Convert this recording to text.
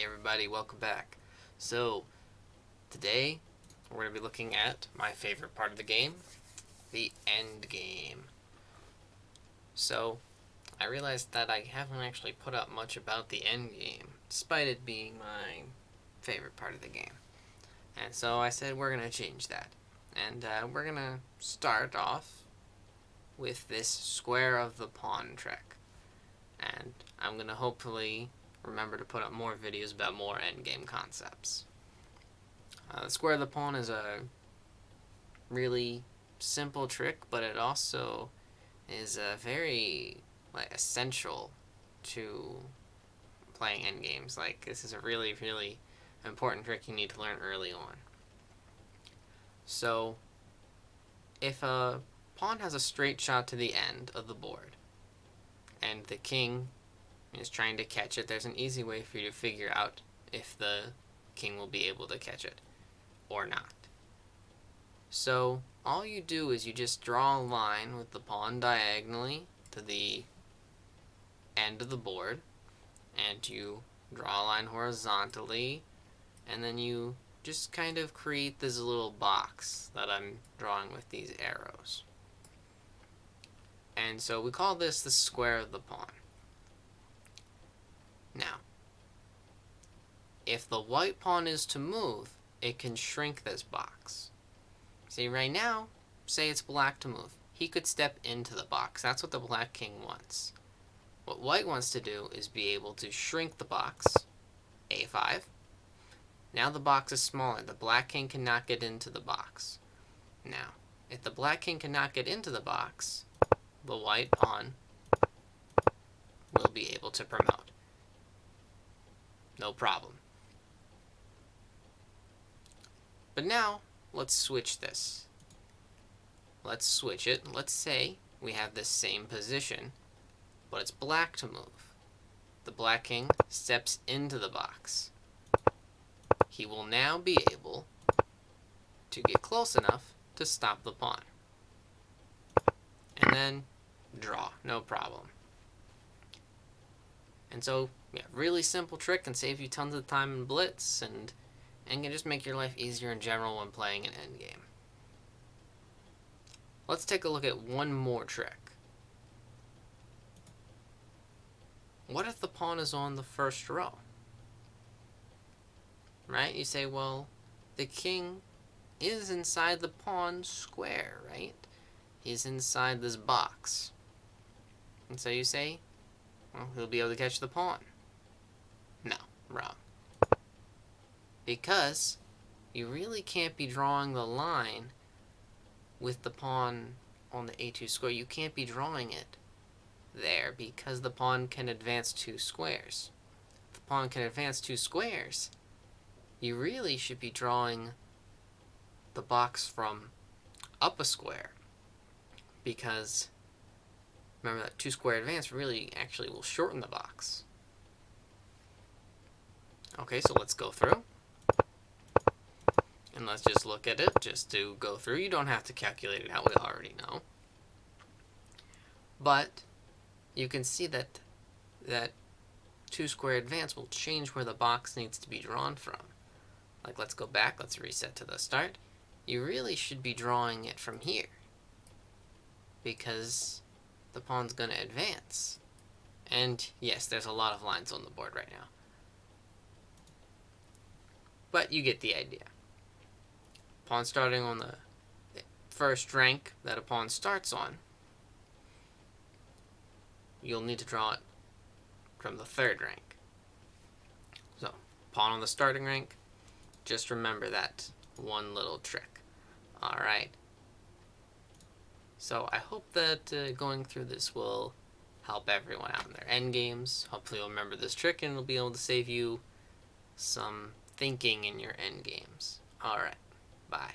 Hey everybody, welcome back. So, today we're going to be looking at my favorite part of the game, the end game. So, I realized that I haven't actually put up much about the end game, despite it being my favorite part of the game. And so I said we're going to change that. And we're going to start off with this square of the pawn trick. And I'm going to hopefully remember to put up more videos about more endgame concepts. The square of the pawn is a really simple trick, but it also is very essential to playing endgames. This is a really, really important trick you need to learn early on. So, if a pawn has a straight shot to the end of the board, and the king is trying to catch it, there's an easy way for you to figure out if the king will be able to catch it or not. So all you do is you just draw a line with the pawn diagonally to the end of the board, and you draw a line horizontally, and then you just kind of create this little box that I'm drawing with these arrows. And so we call this the square of the pawn. Now, if the white pawn is to move, it can shrink this box. See, right now, say it's black to move. He could step into the box. That's what the black king wants. What white wants to do is be able to shrink the box, a5. Now the box is smaller. The black king cannot get into the box. Now, if the black king cannot get into the box, the white pawn will be able to promote. No problem. But now, let's switch this. Let's switch it. Let's say we have this same position, but it's black to move. The black king steps into the box. He will now be able to get close enough to stop the pawn. And then draw, no problem. And so, yeah, really simple trick, can save you tons of time in blitz, and can just make your life easier in general when playing an endgame. Let's take a look at one more trick. What if the pawn is on the first row? Right? You say, well, the king is inside the pawn square, right? He's inside this box. And so you say, well, he'll be able to catch the pawn. No, wrong. Because you really can't be drawing the line with the pawn on the a2 square. You can't be drawing it there because the pawn can advance 2 squares. If the pawn can advance 2 squares, you really should be drawing the box from up a square, because remember that 2 square advance really actually will shorten the box. Okay, so let's go through. And let's just look at it just to go through. You don't have to calculate it out, we already know. But you can see that 2 square advance will change where the box needs to be drawn from. Let's go back, let's reset to the start. You really should be drawing it from here, because the pawn's going to advance. And yes, there's a lot of lines on the board right now. But you get the idea. Pawn starting on the first rank that a pawn starts on, you'll need to draw it from the third rank. So, pawn on the starting rank, just remember that one little trick. Alright. So I hope that going through this will help everyone out in their endgames. Hopefully you'll remember this trick and it'll be able to save you some thinking in your endgames. Alright, bye.